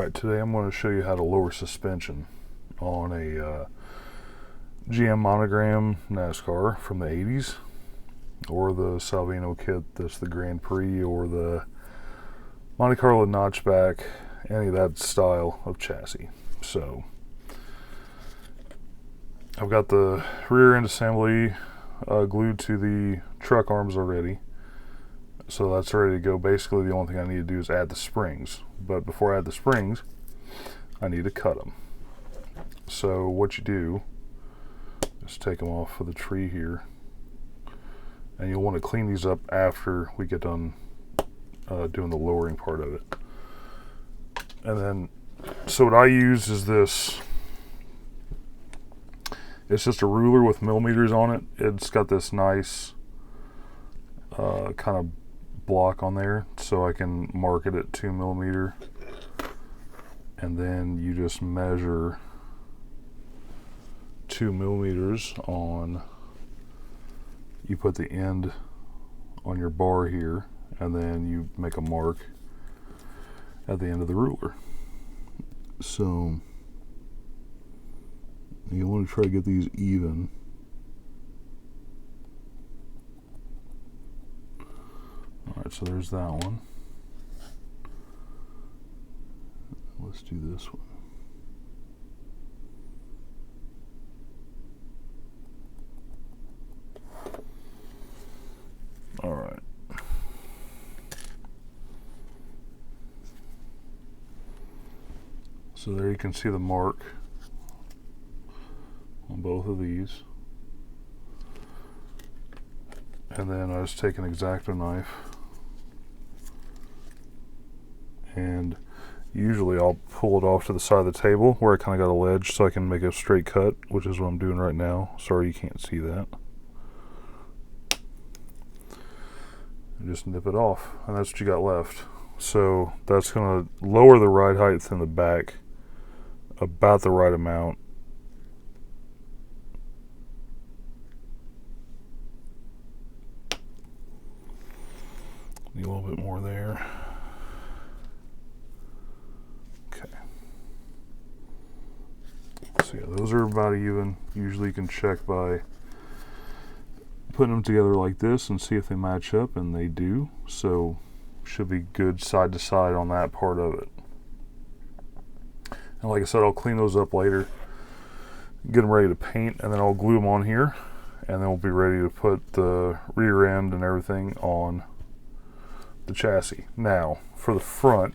Alright, today I'm going to show you how to lower suspension on a GM Monogram NASCAR from the 80s, or the Salvino kit that's the Grand Prix, or the Monte Carlo notchback, any of that style of chassis. So I've got the rear end assembly glued to the truck arms already, so that's ready to go. Basically the only thing I need to do is add the springs, but before I add the springs I need to cut them. So what you do is take them off of the tree here, and you'll want to clean these up after we get done doing the lowering part of it. And then, so what I use is this. It's just a ruler with millimeters on it. It's got this nice kind of block on there, so I can mark it at 2 millimeter. And then you just measure 2 millimeters on, you put the end on your bar here, and then you make a mark at the end of the ruler. So you want to try to get these even. Alright, so there's that one. Let's do this one. Alright. So there you can see the mark on both of these. And then I just take an X-Acto knife, and usually I'll pull it off to the side of the table where I kind of got a ledge so I can make a straight cut, which is what I'm doing right now. Sorry you can't see that. And just nip it off, and that's what you got left. So that's going to lower the ride height in the back about the right amount. Need a little bit more there. Okay. So yeah, those are about even. Usually you can check by putting them together like this and see if they match up, and they do. So should be good side to side on that part of it. And like I said, I'll clean those up later, get them ready to paint, and then I'll glue them on here, and then we'll be ready to put the rear end and everything on the chassis. Now for the front,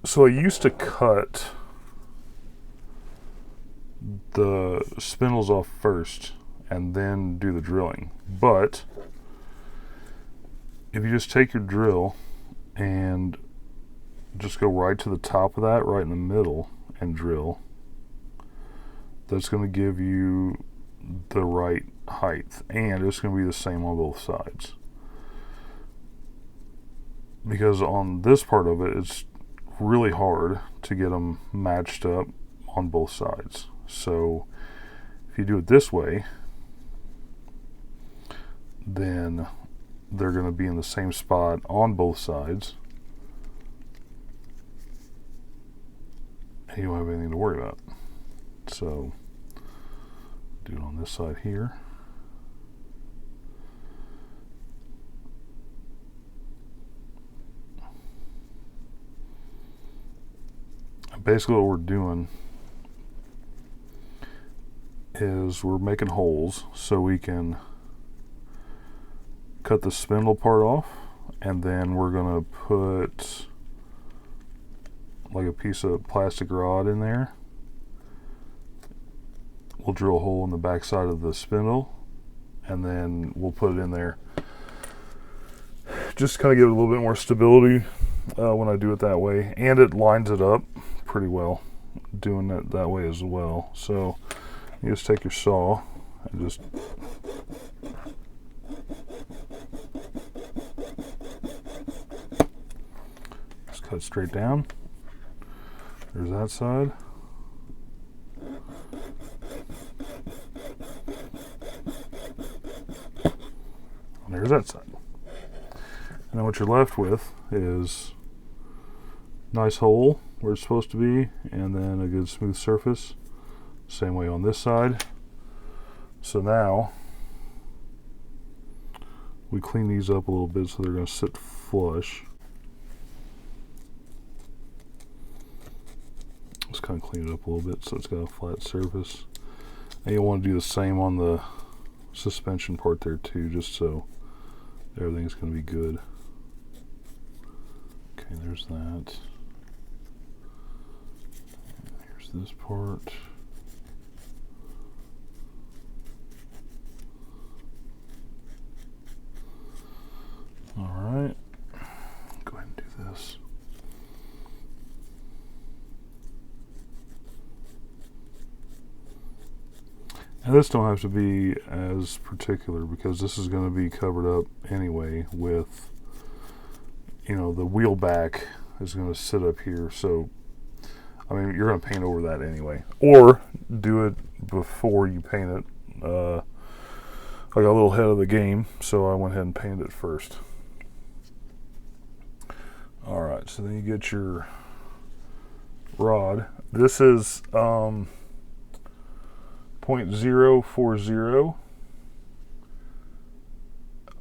so I used to cut the spindles off first and then do the drilling, but if you just take your drill and just go right to the top of that, right in the middle, and drill, that's going to give you the right height, and it's going to be the same on both sides. Because on this part of it, it's really hard to get them matched up on both sides. So if you do it this way, then they're going to be in the same spot on both sides, and you don't have anything to worry about. So do it on this side here. Basically what we're doing is we're making holes so we can cut the spindle part off, and then we're going to put like a piece of plastic rod in there. We'll drill a hole in the back side of the spindle, and then we'll put it in there. Just kind of give it a little bit more stability when I do it that way, and it lines it up pretty well doing it that way as well. So you just take your saw and just cut straight down. There's that side. And there's that side. And then what you're left with is nice hole where it's supposed to be, and then a good smooth surface. Same way on this side. So now we clean these up a little bit so they're going to sit flush. Just kind of clean it up a little bit so it's got a flat surface. And you'll want to do the same on the suspension part there too, just so everything's going to be good. Okay, there's that. Here's this part. Alright, go ahead and do this. And this don't have to be as particular because this is going to be covered up anyway with, you know, the wheel back is going to sit up here. So, I mean, you're going to paint over that anyway. Or do it before you paint it. I got a little ahead of the game, so I went ahead and painted it first. Alright, so then you get your rod. This is 0.040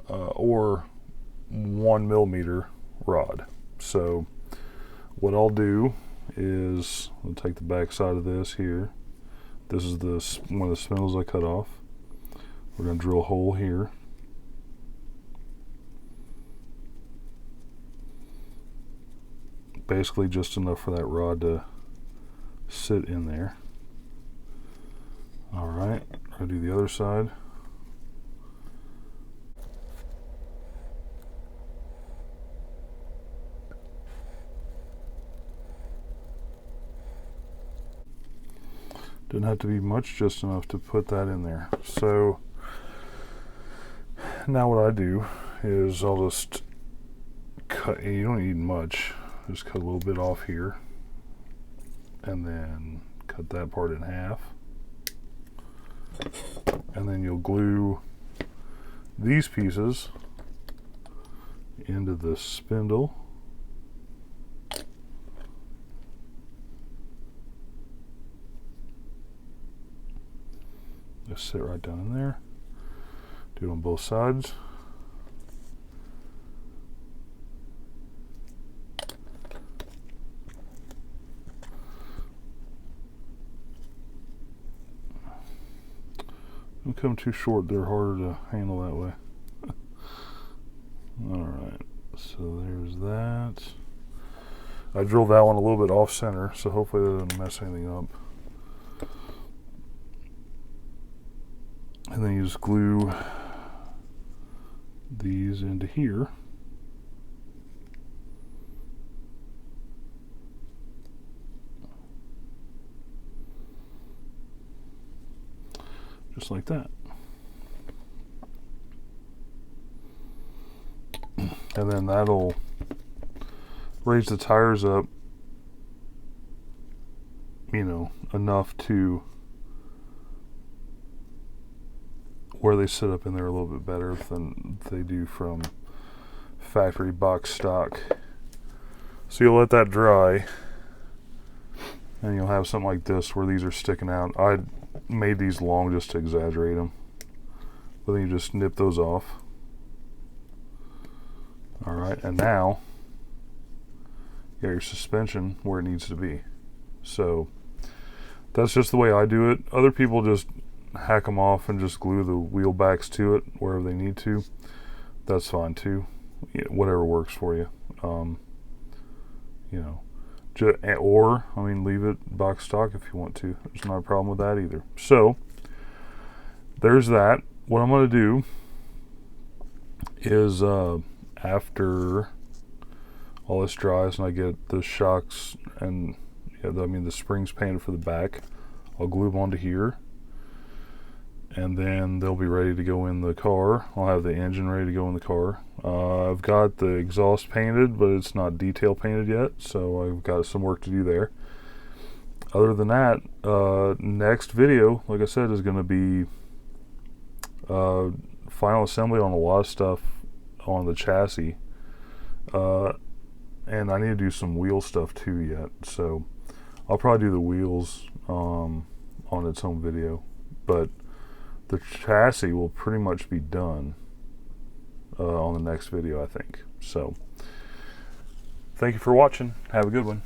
or 1 millimeter rod. So what I'll do is I'll take the back side of this here. This is one of the spindles I cut off. We're going to drill a hole here. Basically just enough for that rod to sit in there. Alright, I'll do the other side. Didn't have to be much, just enough to put that in there. So now what I do is I'll just cut, you don't need much, just cut a little bit off here and then cut that part in half. And then you'll glue these pieces into the spindle. Just sit right down in there. Do it on both sides. Don't come too short, they're harder to handle that way. Alright, so there's that. I drilled that one a little bit off center, so hopefully that doesn't mess anything up. And then you just glue these into here. Just like that. And then that'll raise the tires up, you know, enough to where they sit up in there a little bit better than they do from factory box stock. So you'll let that dry and you'll have something like this where these are sticking out. I made these long just to exaggerate them, but then you just nip those off. Alright, and now you got your suspension where it needs to be. So that's just the way I do it. Other people just hack them off and just glue the wheel backs to it wherever they need to. That's fine too. Yeah, whatever works for you. You know, or I mean, leave it box stock if you want to. There's not a problem with that either. So there's that. What I'm going to do is after all this dries and I get the shocks and the springs painted for the back, I'll glue them onto here, and then they'll be ready to go in the car. I'll have the engine ready to go in the car. I've got the exhaust painted, but it's not detail painted yet, so I've got some work to do there. Other than that, next video, like I said, is going to be final assembly on a lot of stuff on the chassis. And then you'll have something like this where these are sticking out. I made these long just to exaggerate them, but then you just nip those off. So and I need to do some wheel stuff too yet, so I'll probably do the wheels on its own video, but the chassis will pretty much be done on the next video, I think. So thank you for watching. Have a good one.